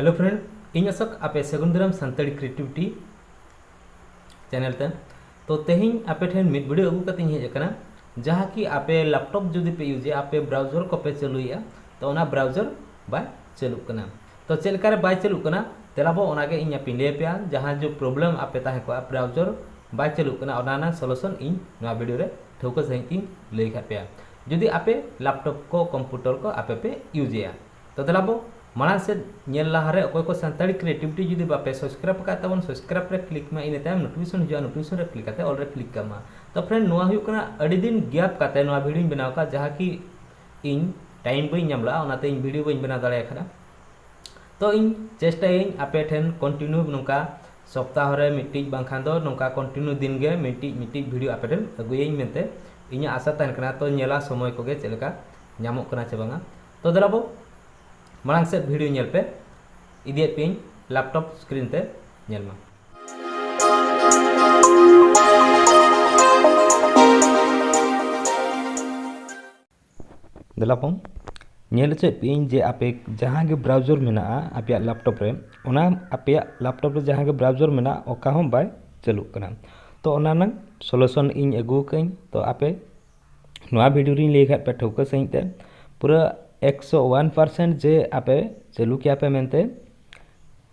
Hello friend, इन अशोक आपे सगुन सानताड़ी creativity channel ते तो तेहिं आपे ठेन मिड वीडियो अगू कते हेज अकना जहाँ कि आपे लैपटॉप जुदी पे यूजे आपे ब्राउजर को पे चलुया तो ओना ब्राउजर बाय चलु कना तो चलकार बाय चलु कना तेलाबो ओनागे इन आपे ले पे जहाँ जो प्रॉब्लम आपे ताहे को ब्राउजर बाय चलु कना ओना सॉल्यूशन इन नवा वीडियो रे ठौका सही इन ले खा पे जुदी आपे लैपटॉप को कंप्यूटर को आपे पे यूजेया तो तेलाबो माना से नेल लहारे अकोय को सानताड़ी क्रिएटिविटी जुदी बापे सब्सक्राइब का तबन सब्सक्राइब रे क्लिक मा इन तायम नोटिफिकेशन हिजुआ नोटिफिकेशन रे क्लिक काते ऑल रे क्लिक कमा तो फ्रेंड नोआ हुयु कना अडी दिन गैप काते नोआ वीडियो बनाव का जहाँ कि इन टाइम बई नामला ओनाते इन वीडियो बई बना दाड़े खना तो इन चेष्टा इन आपे ठेन कंटिन्यू नोका सप्ताह रे मिटिज बांखान दो नोका कंटिन्यू दिन गे मिटिज वीडियो आपे ठेन अगुयेन मेनते इnya आशा तहन कना तो नेला समय को गे चलका नामो कना चे बांगा तो दलाबो मांग से वीडियो नेल पे इदिए पे लैपटॉप स्क्रीन ते नेल मा दलापम नेल से पे जे आपे जहां गे ब्राउजर मेना आपे लैपटॉप रे ओना आपे लैपटॉप रे जहां गे ब्राउजर मेना ओका हम बाय चलु कना तो ओना नंग सॉल्यूशन इन अगु कइन तो आपे नवा वीडियो री ले पे ठौका सही ते पूरा 101% जे आपे चलू किया पे मेनते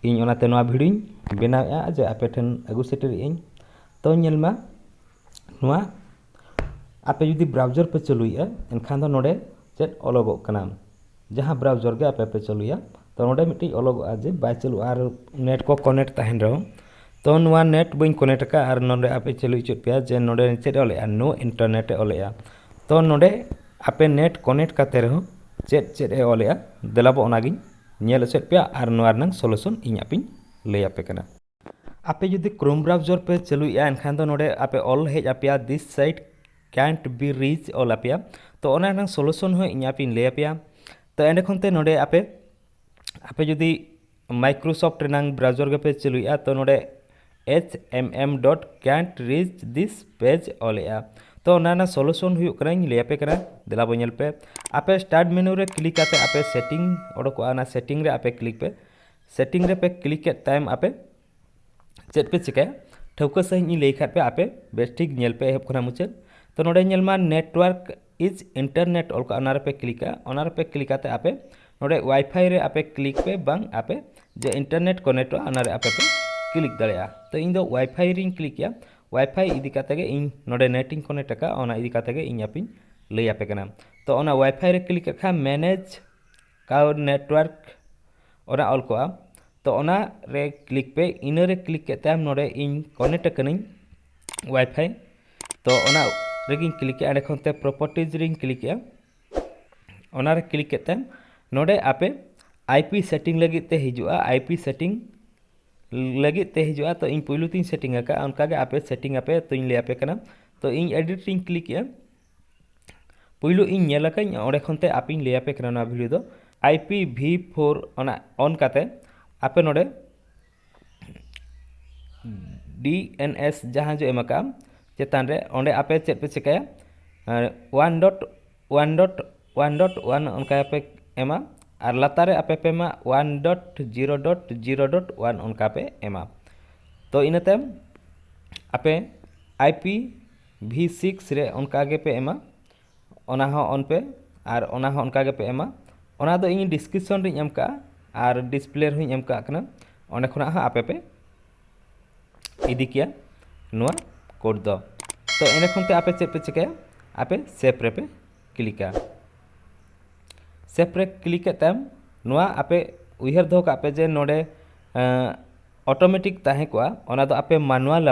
इन ओनाते नवा वीडियो बनाया जे आपे ठन अगु सेटर इन तो नेलमा नवा आपे जुदी ब्राउजर पे चलुया एनखान दो नोडे चेट अलगो कना जहां ब्राउजर गे आपे पे चलुया तो नोडे मिटी अलगो जे बाय चलु आर नेट को कनेक्ट ताहेन रहो तो नवा नेट बइन कनेक्ट का आर नोडे आपे चलु चुट पे जे नोडे चेट ओले नो इंटरनेट ओले तो नोडे आपे नेट कनेक्ट काते रहो चेट चेट ए ओले देलाबो ओनागिन नेल सेट पे आर नोआ नंग सॉल्यूशन इन आपिन ले आपे कना आपे जुदी क्रोम ब्राउजर पे चलुया एनखान दो नोडे आपे ऑल हेज आपे this site cantt be reach all आपे तो ओना नंग सॉल्यूशन हो इन आपिन ले आपे तो एंड खनते नोडे आपे जुदी माइक्रोसॉफ्ट नंग ब्राउजर के पे चलुया तो नोडे hmm.can't reach this page all तो ओना सॉल्यूशन हुई कराई ले पे करा दिलाबो नेल पे आपे स्टार्ट मेनू रे क्लिक करते आपे सेटिंग ओडको ना सेटिंग रे आपे क्लिक पे सेटिंग रे पे क्लिक के टाइम आपे चेट पे चिका ठौका सही ले खात पे आपे बेस्टिक नेल पे हेप खना मुचे तो नोडे नेल मा नेटवर्क इज इंटरनेट ओलको ओना रे पे क्लिक करते आपे नोडे वाईफाई रे आपे क्लिक पे बांग आपे जे इंटरनेट कनेक्ट ओना रे आपे पे क्लिक दाड़िया तो इन दो वाईफाई रिंग क्लिक या वाईफाई इदी काते गे इन नोडे नेटिंग कनेक्ट का ओना इदी काते गे इन आपिन ले आपे कना तो ओना वाईफाई रे क्लिक खा मैनेज का नेटवर्क ओना ऑल को तो ओना रे क्लिक पे इन रे क्लिक के टाइम नोडे इन कनेक्ट कनिन वाईफाई तो ओना रेगिन क्लिक एंड खनते प्रॉपर्टीज रिंग क्लिक या ओना रे क्लिक के टाइम नोडे आपे आईपी सेटिंग लगी ते हिजुआ आईपी सेटिंग लगी ते हिजुआ तो इन पुइलु तीन सेटिंग का उनका गे आपे सेटिंग आपे तो इन ले आपे कना तो इन एडिटिंग क्लिक या पुइलु इन नेला का ओडे खनते आपिन ले आपे कना ना वीडियो दो IPv4 ओना ऑन काते आपे नोडे DNS जहां जो एमका चेतान रे ओंडे आपे चेट पे चिकाया 1.1.1.1 उनका आपे एमा और लातारे आपे पे मा 1.0.0.1 उनका पे एमा तो इन टाइम आपे IPv6 रे उनका गे पे एमा ओना हो ऑन पे और ओना हो उनका गे पे एमा ओना दो इन डिस्क्रिप्शन रे एम का और डिस्प्ले रे एम का कना ओने खना हा आपे पे इदी किया नोआ कोड दो तो एने खनते आपे चेक पे चिकाया आपे सेव रे पे क्लिका सेव रे क्लिक के टाइम नोआ आपे उहर दो का आपे जे नोडे ऑटोमेटिक ताहे को ओना दो आपे मैनुअल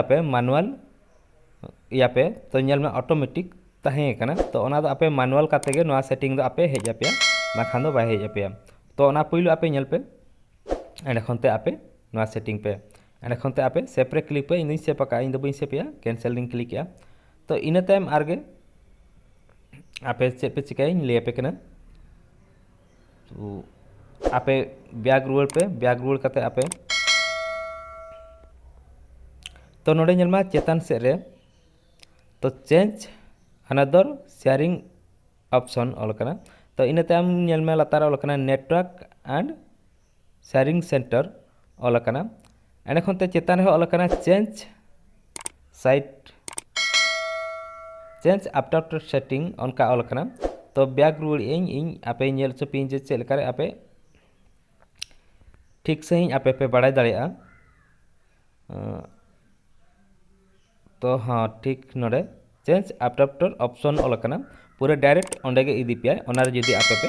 या पे तो नेल में ऑटोमेटिक ताहे कना तो ओना दो आपे मैनुअल काते गे नोआ सेटिंग दो आपे हेज आपे माखान दो बाय हेज आपे तो ओना पुइलो आपे नेल पे एंड खनते आपे नोआ सेटिंग पे एंड खनते आपे सेव रे क्लिक पे इन सेव का इन दो बइन सेव या कैंसिल रिंग क्लिक या तो इन टाइम आरगे आपे चेक पे चिकाई ले आपे कना तो आपे बैक रूल करते आपे तो नोडे नेलमा चेतन से रे तो change another sharing option all कना तो इन तायम नेलमा लातार ऑल कना network and sharing centre all करना एंड खनते चेतान रे ऑल करना change site change after setting उनका ऑल करना तो बैक रुआड़ इन आपे नेल चपी जे चेक लेकर आपे ठीक सही आपे पे बड़ा दाड़ा तो हाँ ठीक नोड़े चेंज आफ्टर ऑप्शन ऑल करना पूरा डायरेक्ट ओंडे गे इदी पे ओनारे जुदी आपे पे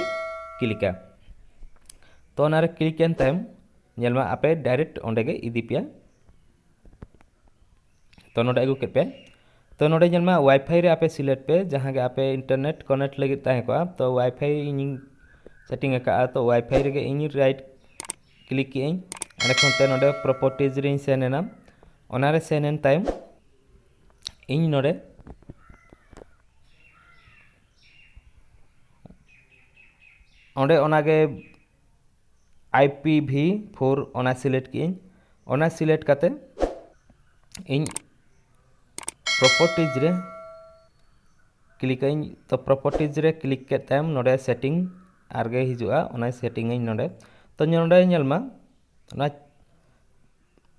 क्लिका तो ओनारे क्लिक एन टाइम नेलमा आपे डायरेक्ट ओंडे गे इदी पे तो नोड़े अगु के पे तो नोड़े नेलमा वाईफाई रे आपे सिलेक्ट पे जहां गे आपे इंटरनेट कनेक्ट लगी ताहे को तो वाईफाई इन सेटिंग का तो वाईफाई रे गे इन राइट क्लिक के एंड खनते नोड़े प्रॉपर्टीज रे सेनेना ओनारे सेनेन टाइम इन नोड़े ओंडे ओनागे IPv4 ओना सिलेक्ट की ओना सिलेक्ट काते इन प्रॉपर्टीज रे क्लिक तो प्रॉपर्टीज रे क्लिक के टाइम नोड़े सेटिंग आरगे हिजुआ ओना सेटिंग इन नोड़े तो नोड़े नेलमा ओना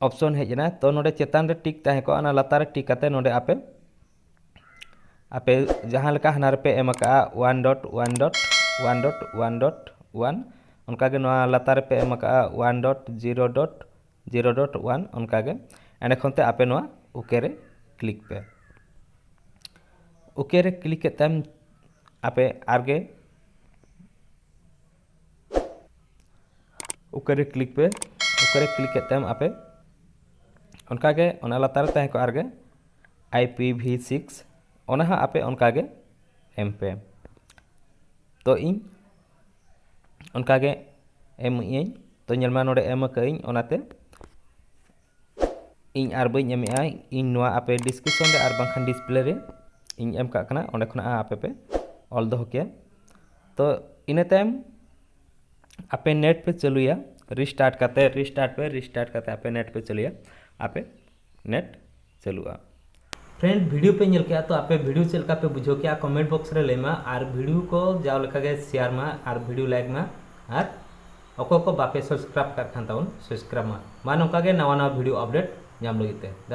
ऑप्शन हेजना तो नोड़े चेतान रे टिक ताहे को ओना लातार रे टिक काते नोड़े आपे जहां लेका हनार पे एमका 1.1.1.1.1 उनका गे नोआ लातार पे एमका 1.0.0.1 उनका गे एंड खनते आपे नोआ ओके रे क्लिक पे ओके रे क्लिक के टाइम आपे आरगे ओके रे क्लिक के टाइम आपे उनका गे ओना लातार ताहे को आरगे IPv6 ओना हा आपे उनका गे एम पे तो इन उनका गे एम इन तो नेलमा नोड़े एम कइं ओनाते इन आर बई एम इन नोआ आपे डिस्क्रिप्शन रे आर बांखान डिस्प्ले रे इन एम का कना ओंडे खना आपे पे ऑल दो के तो इने टाइम आपे नेट पे चलुया रिस्टार्ट काते आपे नेट पे चलुया आपे नेट चलुआ फ्रेंड वीडियो पे नेल के तो आपे वीडियो चलका पे बुझो क्या कमेंट बॉक्स रे लेमा और वीडियो को जाव लेका गे शेयर मा और वीडियो लाइक मा और अको को बापे सब्सक्राइब कर खान ताउन सब्सक्राइब मा नोका गे नवा वीडियो अपडेट नाम लगिते।